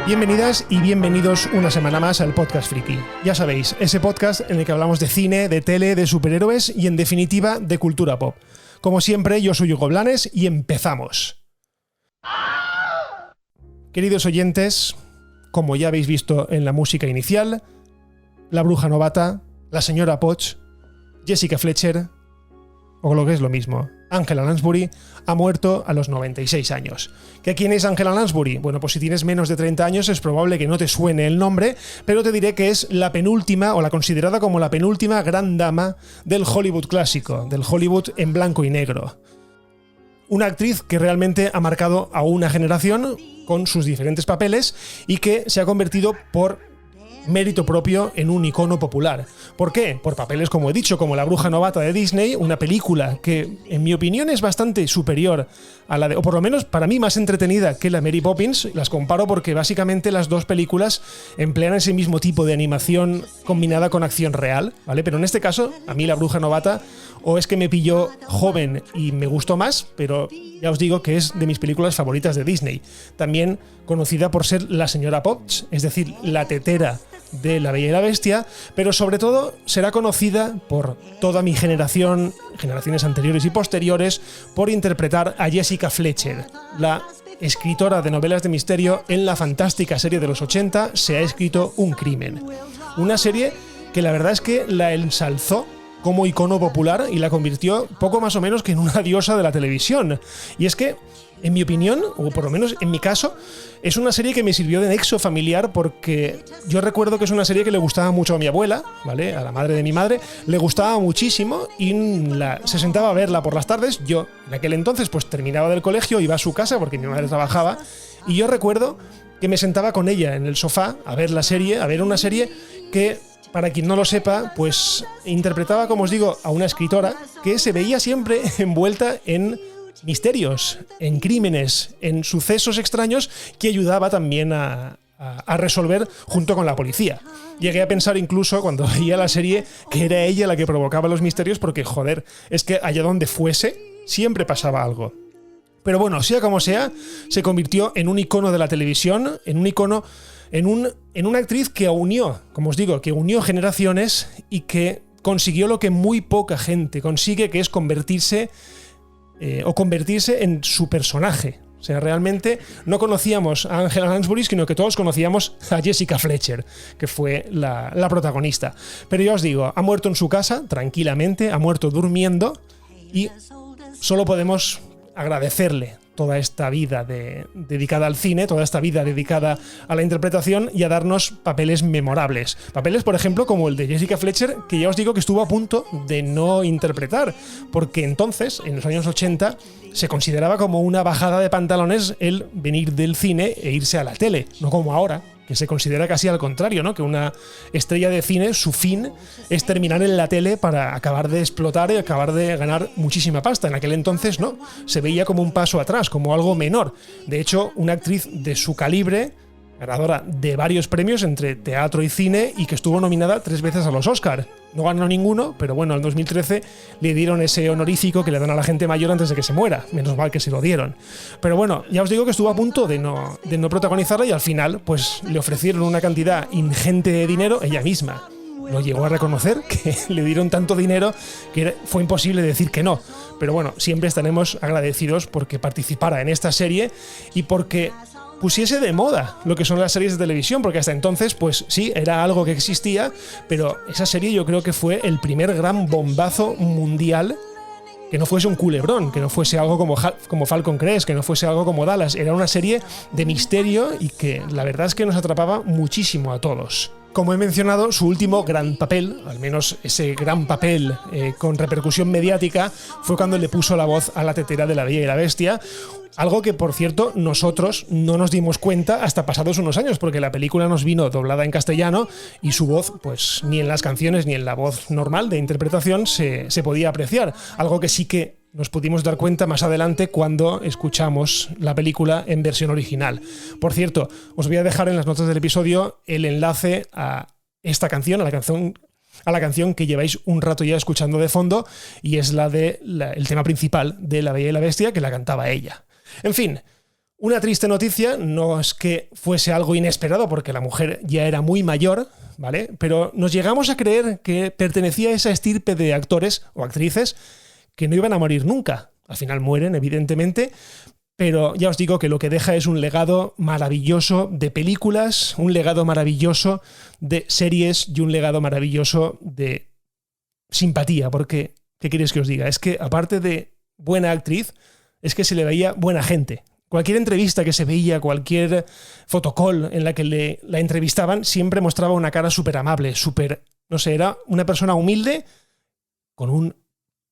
Bienvenidas y bienvenidos una semana más al Podcast Friki. Ya sabéis, ese podcast en el que hablamos de cine, de tele, de superhéroes y en definitiva de cultura pop. Como siempre, yo soy Hugo Blanes y empezamos. Queridos oyentes, como ya habéis visto en la música inicial, la bruja novata, la señora Poch, Jessica Fletcher, o lo que es lo mismo, Angela Lansbury, ha muerto a los 96 años. ¿Que quién es Angela Lansbury? Bueno, pues si tienes menos de 30 años es probable que no te suene el nombre, pero te diré que es la penúltima, o la considerada como la penúltima gran dama del Hollywood clásico, del Hollywood en blanco y negro. Una actriz que realmente ha marcado a una generación con sus diferentes papeles y que se ha convertido por mérito propio en un icono popular. ¿Por qué? Por papeles, como he dicho, como La bruja novata de Disney, una película que, en mi opinión, es bastante superior a la de, o por lo menos para mí más entretenida que la Mary Poppins. Las comparo porque básicamente las dos películas emplean ese mismo tipo de animación combinada con acción real, ¿vale? Pero en este caso, a mí La bruja novata o es que me pilló joven y me gustó más, pero ya os digo que es de mis películas favoritas de Disney. También conocida por ser la señora Poch, es decir, la tetera de La Bella y la Bestia, pero sobre todo será conocida por toda mi generación, generaciones anteriores y posteriores, por interpretar a Jessica Fletcher, la escritora de novelas de misterio en la fantástica serie de los 80 Se ha escrito un crimen. Una serie que la verdad es que la ensalzó como icono popular y la convirtió poco más o menos que en una diosa de la televisión. Y es que, en mi opinión, o por lo menos en mi caso, es una serie que me sirvió de nexo familiar porque yo recuerdo que es una serie que le gustaba mucho a mi abuela, ¿vale? A la madre de mi madre, le gustaba muchísimo y se sentaba a verla por las tardes. Yo, en aquel entonces, pues terminaba del colegio, iba a su casa porque mi madre trabajaba y yo recuerdo que me sentaba con ella en el sofá a ver una serie que, para quien no lo sepa, pues interpretaba, como os digo, a una escritora que se veía siempre envuelta en misterios, en crímenes, en sucesos extraños que ayudaba también a resolver junto con la policía. Llegué a pensar incluso cuando veía la serie que era ella la que provocaba los misterios porque, joder, es que allá donde fuese siempre pasaba algo. Pero bueno, sea como sea, se convirtió en un icono de la televisión, en un icono, en una actriz que unió, como os digo, que unió generaciones y que consiguió lo que muy poca gente consigue, que es convertirse en su personaje. O sea, realmente no conocíamos a Angela Lansbury, sino que todos conocíamos a Jessica Fletcher, que fue la protagonista. Pero ya os digo, ha muerto en su casa, tranquilamente, ha muerto durmiendo y solo podemos agradecerle toda esta vida dedicada al cine, toda esta vida dedicada a la interpretación y a darnos papeles memorables. Papeles, por ejemplo, como el de Jessica Fletcher, que ya os digo que estuvo a punto de no interpretar, porque entonces, en los años 80, se consideraba como una bajada de pantalones el venir del cine e irse a la tele, no como ahora, que se considera casi al contrario, ¿no? Que una estrella de cine, su fin es terminar en la tele para acabar de explotar y acabar de ganar muchísima pasta. En aquel entonces no, se veía como un paso atrás, como algo menor. De hecho, una actriz de su calibre, ganadora de varios premios entre teatro y cine y que estuvo nominada 3 veces a los Oscar. No ganó ninguno, pero bueno, en 2013 le dieron ese honorífico que le dan a la gente mayor antes de que se muera. Menos mal que se lo dieron. Pero bueno, ya os digo que estuvo a punto de no protagonizarla y al final pues le ofrecieron una cantidad ingente de dinero ella misma. Lo llegó a reconocer, que le dieron tanto dinero que fue imposible decir que no. Pero bueno, siempre estaremos agradecidos porque participara en esta serie y porque pusiese de moda lo que son las series de televisión, porque hasta entonces, pues sí, era algo que existía, pero esa serie yo creo que fue el primer gran bombazo mundial que no fuese un culebrón, que no fuese algo como Falcon Crest, que no fuese algo como Dallas. Era una serie de misterio y que la verdad es que nos atrapaba muchísimo a todos. Como he mencionado, su último gran papel, al menos ese gran papel con repercusión mediática, fue cuando le puso la voz a la tetera de La Bella y la Bestia. Algo que, por cierto, nosotros no nos dimos cuenta hasta pasados unos años, porque la película nos vino doblada en castellano y su voz, pues ni en las canciones ni en la voz normal de interpretación se podía apreciar. Algo que sí que nos pudimos dar cuenta más adelante cuando escuchamos la película en versión original. Por cierto, os voy a dejar en las notas del episodio el enlace a esta canción, a la canción que lleváis un rato ya escuchando de fondo, y es el tema principal de La Bella y la Bestia, que la cantaba ella. En fin, Una triste noticia, no es que fuese algo inesperado porque la mujer ya era muy mayor, ¿vale? Pero nos llegamos a creer que pertenecía a esa estirpe de actores o actrices que no iban a morir nunca. Al final mueren, evidentemente, pero ya os digo que lo que deja es un legado maravilloso de películas, un legado maravilloso de series y un legado maravilloso de simpatía, porque, ¿qué queréis que os diga? Es que aparte de buena actriz, es que se le veía buena gente. Cualquier entrevista que se veía, cualquier fotocall en la que la entrevistaban, siempre mostraba una cara súper amable, súper, no sé, era una persona humilde con un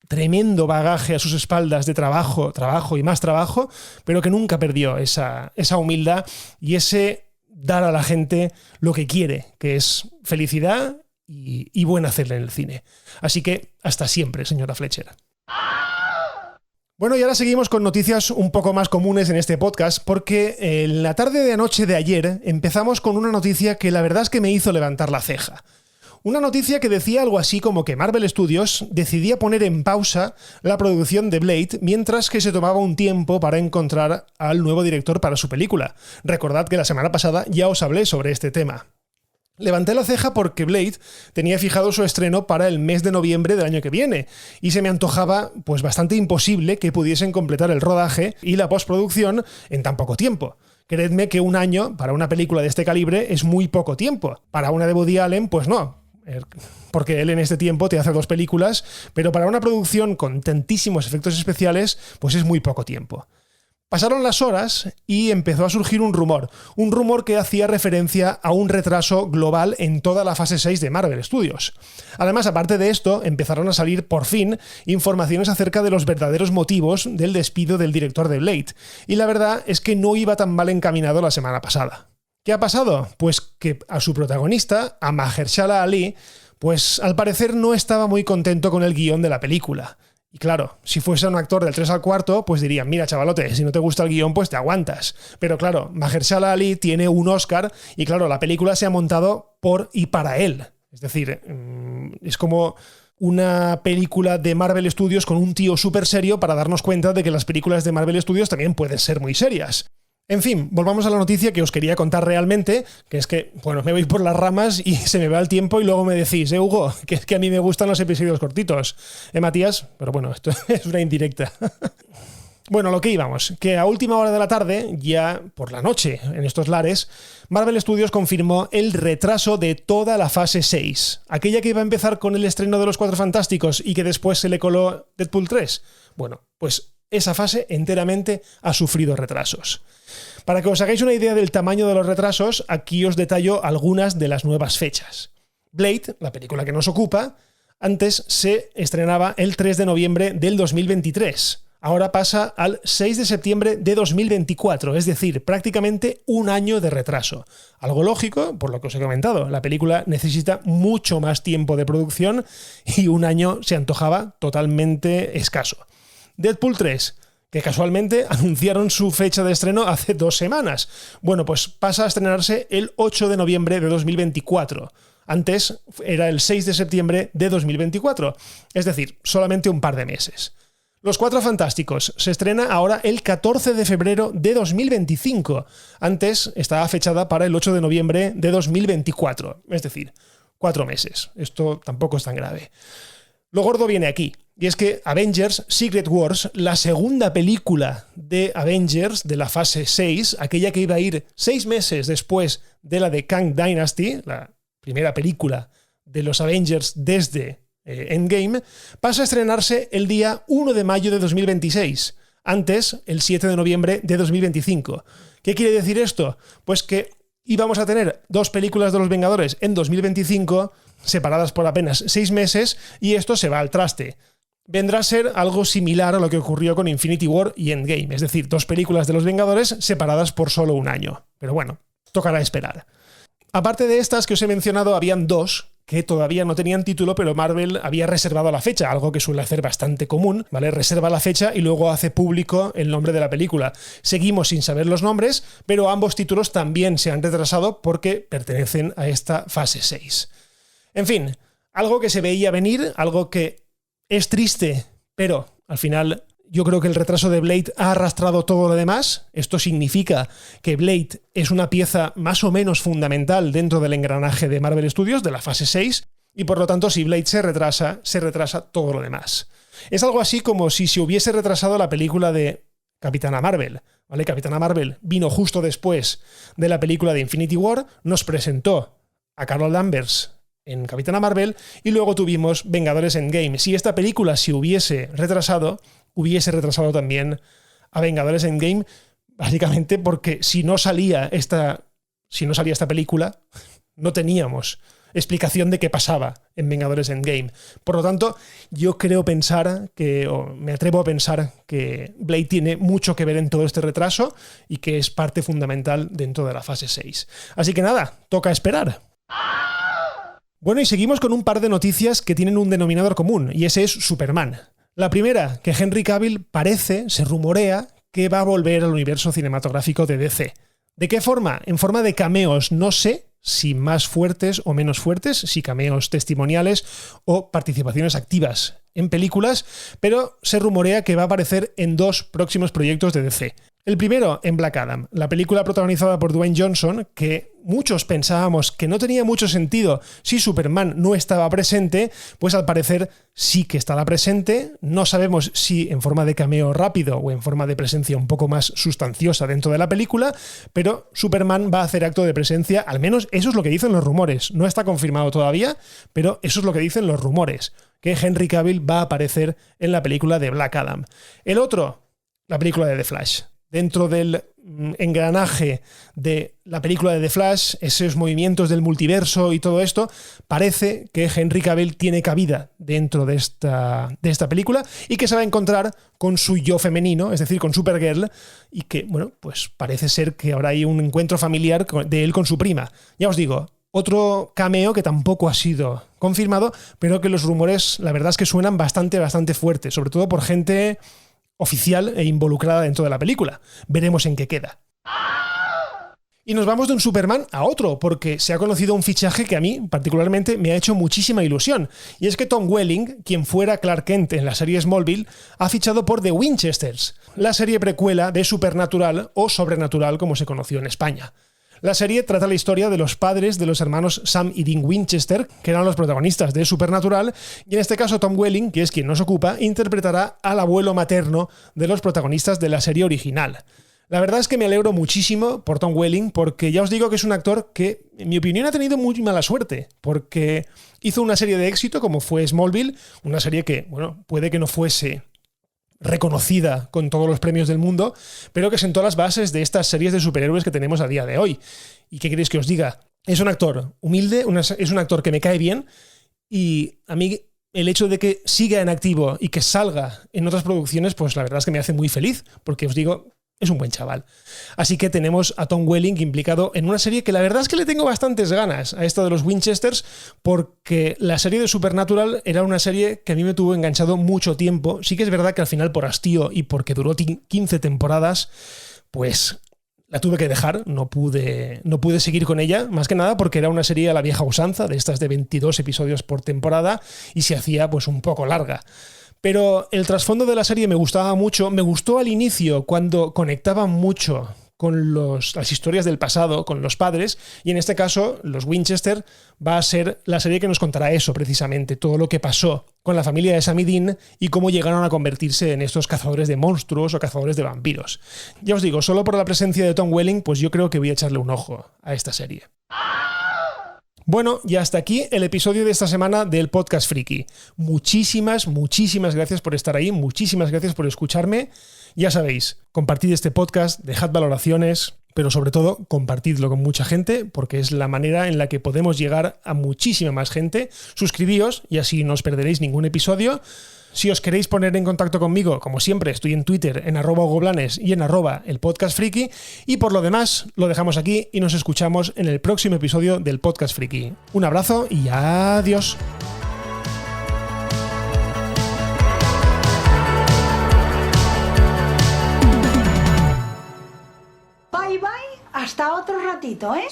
tremendo bagaje a sus espaldas de trabajo y más trabajo, pero que nunca perdió esa humildad y ese dar a la gente lo que quiere, que es felicidad y buen hacerle en el cine. Así que hasta siempre, señora Fletcher. Bueno, y ahora seguimos con noticias un poco más comunes en este podcast, porque en la tarde de anoche de ayer empezamos con una noticia que la verdad es que me hizo levantar la ceja. Una noticia que decía algo así como que Marvel Studios decidía poner en pausa la producción de Blade mientras que se tomaba un tiempo para encontrar al nuevo director para su película. Recordad que la semana pasada ya os hablé sobre este tema. Levanté la ceja porque Blade tenía fijado su estreno para el mes de noviembre del año que viene y se me antojaba pues bastante imposible que pudiesen completar el rodaje y la postproducción en tan poco tiempo. Creedme que un año para una película de este calibre es muy poco tiempo. Para una de Woody Allen, pues no, porque él en este tiempo te hace 2 películas, pero para una producción con tantísimos efectos especiales, pues es muy poco tiempo. Pasaron las horas y empezó a surgir un rumor que hacía referencia a un retraso global en toda la fase 6 de Marvel Studios. Además, aparte de esto, empezaron a salir por fin informaciones acerca de los verdaderos motivos del despido del director de Blade, y la verdad es que no iba tan mal encaminado la semana pasada. ¿Qué ha pasado? Pues que a su protagonista, a Mahershala Ali, pues al parecer no estaba muy contento con el guión de la película. Y claro, si fuese un actor del 3 al 4, pues dirían, mira chavalote, si no te gusta el guión, pues te aguantas. Pero claro, Mahershala Ali tiene un Oscar y claro, la película se ha montado por y para él. Es decir, es como una película de Marvel Studios con un tío súper serio para darnos cuenta de que las películas de Marvel Studios también pueden ser muy serias. En fin, volvamos a la noticia que os quería contar realmente, que es que, bueno, me voy por las ramas y se me va el tiempo y luego me decís, Hugo, que es que a mí me gustan los episodios cortitos. Matías? Pero bueno, esto es una indirecta. Bueno, lo que íbamos, que a última hora de la tarde, ya por la noche en estos lares, Marvel Studios confirmó el retraso de toda la fase 6, aquella que iba a empezar con el estreno de Los Cuatro Fantásticos y que después se le coló Deadpool 3. Bueno, pues esa fase enteramente ha sufrido retrasos. Para que os hagáis una idea del tamaño de los retrasos, aquí os detallo algunas de las nuevas fechas. Blade, la película que nos ocupa, antes se estrenaba el 3 de noviembre del 2023. Ahora pasa al 6 de septiembre de 2024, es decir, prácticamente un año de retraso. Algo lógico, por lo que os he comentado. La película necesita mucho más tiempo de producción y un año se antojaba totalmente escaso. Deadpool 3, que casualmente anunciaron su fecha de estreno hace 2 semanas. Bueno, pues pasa a estrenarse el 8 de noviembre de 2024. Antes era el 6 de septiembre de 2024. Es decir, solamente un par de meses. Los Cuatro Fantásticos se estrena ahora el 14 de febrero de 2025. Antes estaba fechada para el 8 de noviembre de 2024. Es decir, 4 meses. Esto tampoco es tan grave. Lo gordo viene aquí, y es que Avengers Secret Wars, la segunda película de Avengers de la fase 6, aquella que iba a ir 6 meses después de la de Kang Dynasty, la primera película de los Avengers desde Endgame, pasa a estrenarse el día 1 de mayo de 2026, antes el 7 de noviembre de 2025. ¿Qué quiere decir esto? Pues que íbamos a tener 2 películas de los Vengadores en 2025, separadas por apenas 6 meses, y esto se va al traste. Vendrá a ser algo similar a lo que ocurrió con Infinity War y Endgame, es decir, 2 películas de los Vengadores separadas por solo un año. Pero bueno, tocará esperar. Aparte de estas que os he mencionado, habían 2 que todavía no tenían título, pero Marvel había reservado la fecha, algo que suele hacer bastante común, ¿vale? Reserva la fecha y luego hace público el nombre de la película. Seguimos sin saber los nombres, pero ambos títulos también se han retrasado porque pertenecen a esta fase 6. En fin, algo que se veía venir, algo que es triste, pero al final yo creo que el retraso de Blade ha arrastrado todo lo demás. Esto significa que Blade es una pieza más o menos fundamental dentro del engranaje de Marvel Studios, de la fase 6, y por lo tanto, si Blade se retrasa todo lo demás. Es algo así como si se hubiese retrasado la película de Capitana Marvel. ¿Vale? Capitana Marvel vino justo después de la película de Infinity War, nos presentó a Carol Danvers en Capitana Marvel y luego tuvimos Vengadores Endgame. Si esta película se hubiese retrasado también a Vengadores Endgame, básicamente porque si no salía esta película, no teníamos explicación de qué pasaba en Vengadores Endgame. Por lo tanto, yo me atrevo a pensar que Blade tiene mucho que ver en todo este retraso y que es parte fundamental dentro de la fase 6. Así que nada, toca esperar. Bueno, y seguimos con un par de noticias que tienen un denominador común, y ese es Superman. La primera, que Henry Cavill se rumorea, que va a volver al universo cinematográfico de DC. ¿De qué forma? En forma de cameos, no sé si más fuertes o menos fuertes, si cameos testimoniales o participaciones activas en películas, pero se rumorea que va a aparecer en 2 próximos proyectos de DC. El primero, en Black Adam, la película protagonizada por Dwayne Johnson, que muchos pensábamos que no tenía mucho sentido si Superman no estaba presente, pues al parecer sí que estará presente. No sabemos si en forma de cameo rápido o en forma de presencia un poco más sustanciosa dentro de la película, pero Superman va a hacer acto de presencia, al menos eso es lo que dicen los rumores. No está confirmado todavía, pero eso es lo que dicen los rumores, que Henry Cavill va a aparecer en la película de Black Adam. El otro, la película de The Flash. Dentro del engranaje de la película de The Flash, esos movimientos del multiverso y todo esto, parece que Henry Cavill tiene cabida dentro de esta película y que se va a encontrar con su yo femenino, es decir, con Supergirl, y que, bueno, pues parece ser que ahora hay un encuentro familiar de él con su prima. Ya os digo, otro cameo que tampoco ha sido confirmado, pero que los rumores, la verdad es que suenan bastante fuerte, sobre todo por gente oficial e involucrada dentro de la película. Veremos en qué queda. Y nos vamos de un Superman a otro, porque se ha conocido un fichaje que a mí particularmente me ha hecho muchísima ilusión. Y es que Tom Welling, quien fuera Clark Kent en la serie Smallville, ha fichado por The Winchesters, la serie precuela de Supernatural o Sobrenatural como se conoció en España. La serie trata la historia de los padres de los hermanos Sam y Dean Winchester, que eran los protagonistas de Supernatural, y en este caso Tom Welling, que es quien nos ocupa, interpretará al abuelo materno de los protagonistas de la serie original. La verdad es que me alegro muchísimo por Tom Welling, porque ya os digo que es un actor que, en mi opinión, ha tenido muy mala suerte, porque hizo una serie de éxito como fue Smallville, una serie que, bueno, puede que no fuese reconocida con todos los premios del mundo, pero que sentó las bases de estas series de superhéroes que tenemos a día de hoy. ¿Y qué queréis que os diga? Es un actor humilde, es un actor que me cae bien, y a mí el hecho de que siga en activo y que salga en otras producciones, pues la verdad es que me hace muy feliz, porque os digo, es un buen chaval. Así que tenemos a Tom Welling implicado en una serie que la verdad es que le tengo bastantes ganas a esta de los Winchesters, porque la serie de Supernatural era una serie que a mí me tuvo enganchado mucho tiempo. Sí que es verdad que al final por hastío y porque duró 15 temporadas, pues la tuve que dejar, no pude seguir con ella, más que nada porque era una serie a la vieja usanza, de estas de 22 episodios por temporada, y se hacía pues un poco larga. Pero el trasfondo de la serie me gustaba mucho. Me gustó al inicio cuando conectaba mucho con las historias del pasado, con los padres, y en este caso, los Winchester va a ser la serie que nos contará eso precisamente, todo lo que pasó con la familia de Sam y Dean y cómo llegaron a convertirse en estos cazadores de monstruos o cazadores de vampiros. Ya os digo, solo por la presencia de Tom Welling, pues yo creo que voy a echarle un ojo a esta serie. Bueno, y hasta aquí el episodio de esta semana del Podcast Friki. Muchísimas gracias por estar ahí, muchísimas gracias por escucharme. Ya sabéis, compartid este podcast, dejad valoraciones, pero sobre todo compartidlo con mucha gente, porque es la manera en la que podemos llegar a muchísima más gente. Suscribíos y así no os perderéis ningún episodio. Si os queréis poner en contacto conmigo, como siempre, estoy en Twitter en @hugoblanes y en @elpodcastfriki. Y por lo demás, lo dejamos aquí y nos escuchamos en el próximo episodio del Podcast Friki. Un abrazo y adiós. Bye bye, hasta otro ratito, ¿eh?